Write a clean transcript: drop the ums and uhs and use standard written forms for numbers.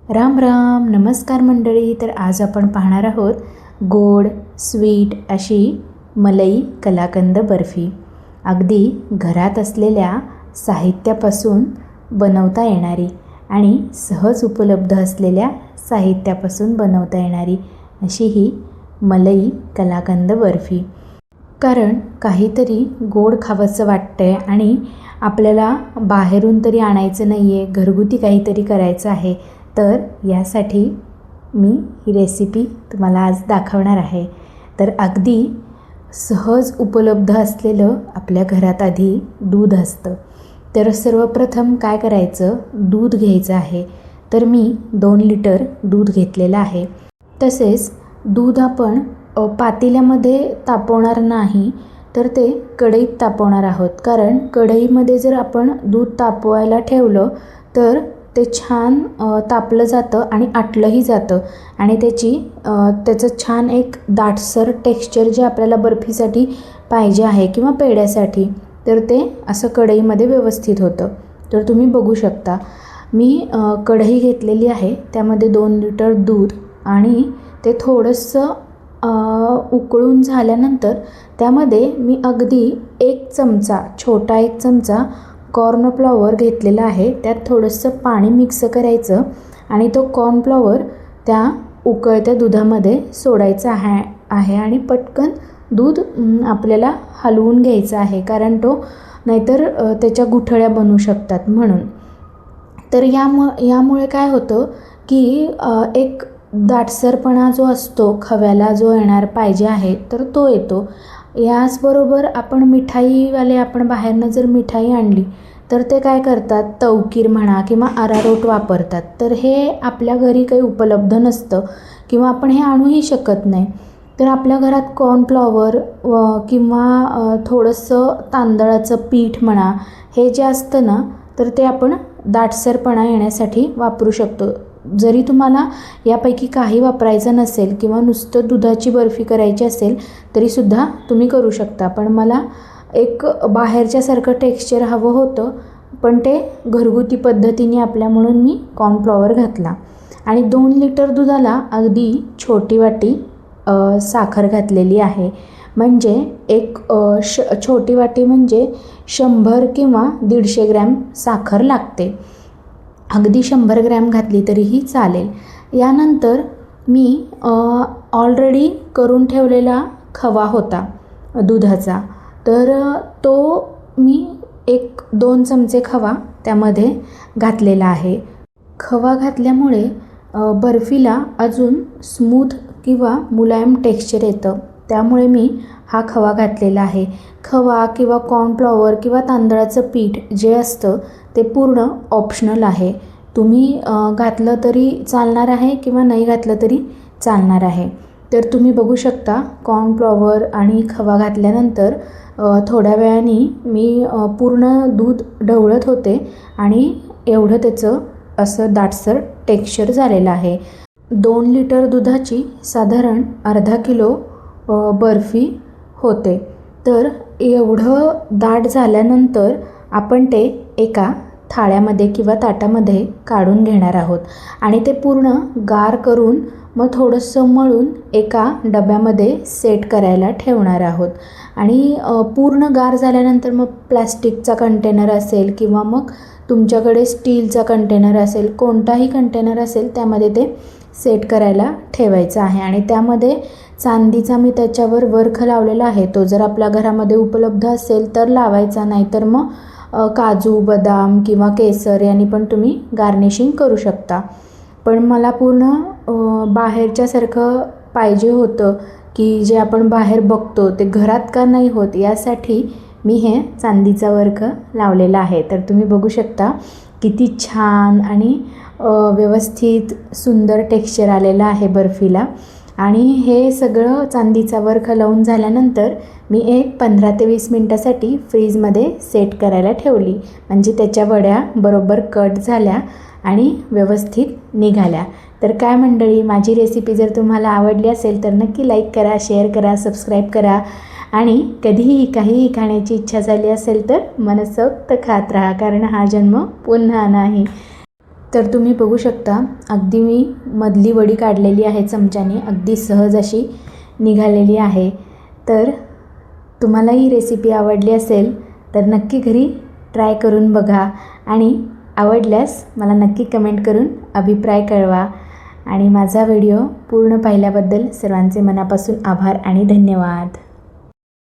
राम राम नमस्कार मंडळी. तर आज आपण पाहणार आहोत गोड स्वीट अशी मलई कलाकंद बर्फी. अगदी घरात असलेल्या साहित्यापासून बनवता येणारी आणि सहज उपलब्ध असलेल्या साहित्यापासून बनवता येणारी अशी ही मलई कलाकंद बर्फी. कारण काहीतरी गोड खावंसं वाटतंय आणि आपल्याला बाहेरून तरी आणायचं नाही आहे, घरगुती काहीतरी करायचं आहे. तर यासाठी मी ही रेसिपी तुम्हाला आज दाखवणार आहे. तर अगदी सहज उपलब्ध असलेलं आपल्या घरात आधी दूध असतं. तर सर्वप्रथम काय करायचं, दूध घ्यायचं आहे. तर मी 2 लिटर दूध घेतलेलं आहे. तसेच दूध आपण पातेल्यामध्ये तापवणार नाही, तर ते कढईत तापवणार आहोत. कारण कढईमध्ये जर आपण दूध तापवायला ठेवलं तर ते छान तापलं जातं आणि आटलंही जातं आणि त्याचं छान एक दाटसर टेक्स्चर जे आपल्याला बर्फीसाठी पाहिजे आहे किंवा पेढ्यासाठी, तर ते असं कढईमध्ये व्यवस्थित होतं. तर तुम्ही बघू शकता मी कढई घेतलेली आहे, त्यामध्ये 2 लिटर दूध आणि ते थोडंसं उकळून झाल्यानंतर त्यामध्ये मी अगदी 1 चमचा, छोटा 1 चमचा कॉर्नफ्लॉवर घेतलेला आहे. त्यात थोडंसं पाणी मिक्स करायचं आणि तो कॉर्नफ्लॉवर त्या उकळत्या दुधामध्ये सोडायचा आहे आणि पटकन दूध आपल्याला हलवून घ्यायचं आहे, कारण तो नाहीतर त्याच्या गुठळ्या बनू शकतात म्हणून. तर यामुळे काय होतं की एक दाटसरपणा जो असतो खव्याला जो येणार पाहिजे आहे तर तो येतो. याचबरोबर आपण आपण बाहेरनं जर मिठाई आणली तर ते काय करतात, तवकीर म्हणा किंवा अरारोट वापरतात. तर हे आपल्या घरी काही उपलब्ध नसतं किंवा आपण हे आणूही शकत नाही. तर आपल्या घरात कॉर्नफ्लॉवर किंवा थोडंसं तांदळाचं पीठ म्हणा, हे जे असतं ना, तर ते आपण दाटसरपणा येण्यासाठी वापरू शकतो. जरी तुम्हाला यापैकी काही वापरायचं नसेल किंवा नुसतं दुधाची बर्फी करायची असेल तरीसुद्धा तुम्ही करू शकता. पण मला एक बाहेरच्यासारखं टेक्स्चर हवं होतं, पण ते घरगुती पद्धतीने आपल्या म्हणून मी कॉर्नफ्लॉवर घातला. आणि 2 लिटर दुधाला अगदी छोटी वाटी साखर घातलेली आहे. म्हणजे एक छोटी वाटी म्हणजे 100 किंवा 150 ग्रॅम साखर लागते. अगदी 100 ग्रॅम घातली तरीही चालेल. यानंतर मी ऑलरेडी करून ठेवलेला खवा होता दुधाचा, तर तो मी 1-2 चमचे खवा त्यामध्ये घातलेला आहे. खवा घातल्यामुळे बर्फीला अजून स्मूथ किंवा मुलायम टेक्स्चर येतं, त्यामुळे मी हा खवा घातलेला आहे. खवा किंवा कॉर्नफ्लॉवर किंवा तांदळाचं पीठ जे असतं ते पूर्ण ऑप्शनल आहे. तुम्ही घातलं तरी चालणार आहे किंवा नाही घातलं तरी चालणार आहे. तर तुम्ही बघू शकता कॉर्नफ्लॉवर आणि खवा घातल्यानंतर थोड्या वेळाने मी पूर्ण दूध ढवळत होते आणि एवढं त्याचं असं दाटसर टेक्स्चर झालेलं आहे. 2 लिटर दुधाची साधारण अर्धा किलो बर्फी होते. तर एवढं दाट झाल्यानंतर आपण ते एका थाळ्यामध्ये किंवा ताटामध्ये काढून घेणार आहोत आणि ते पूर्ण गार करून मग थोडंसं मळून एका डब्यामध्ये सेट करायला ठेवणार आहोत. आणि पूर्ण गार झाल्यानंतर मग प्लॅस्टिकचा कंटेनर असेल किंवा मग तुमच्याकडे स्टीलचा कंटेनर असेल, कोणताही कंटेनर असेल त्यामध्ये ते सेट करायला ठेवायचं आहे. आणि त्यामध्ये चांदीचा मी त्याच्यावर वर्ख लावलेला आहे, तो जर आपल्या घरामध्ये उपलब्ध असेल तर लावायचा, नाहीतर मग काजू, बदाम किंवा केसर यांनी पण तुम्ही गार्निशिंग करू शकता. पण मला पूर्ण बाहेरच्यासारखं पाहिजे होतं की जे आपण बाहेर बघतो ते घरात का नाही होत, यासाठी मी हे चांदीचा वर्ख लावलेला आहे. तर तुम्ही बघू शकता किती छान आणि व्यवस्थित सुंदर टेक्स्चर आलेलं आहे बर्फीला. आणि हे सगळं चांदीचा वर्ख लावून झाल्यानंतर मी एक 15 ते 20 मिनटासाठी फ्रीजमध्ये सेट करायला ठेवली. म्हणजे त्याच्या वड्या बरोबर कट झाल्या आणि व्यवस्थित निघाल्या. तर काय मंडळी, माझी रेसिपी जर तुम्हाला आवडली असेल तर नक्की लाईक करा, शेअर करा, सबस्क्राईब करा आणि कधीही काहीही खाण्याची इच्छा झाली असेल तर मनसोक्त खात राहा, कारण हा जन्म पुन्हा नाही. तर तुम्ही बघू शकता, अगदी मी मधली वडी काढलेली आहे चमच्याने, अगदी सहज अशी निघालेली आहे. तर तुम्हाला ही रेसिपी आवडली असेल तर नक्की घरी ट्राय करून बघा आणि आवडल्यास मला नक्की कमेंट करून अभिप्राय कळवा. आणि माझा व्हिडिओ पूर्ण पाहिल्याबद्दल सर्वांचे मनापासून आभार आणि धन्यवाद.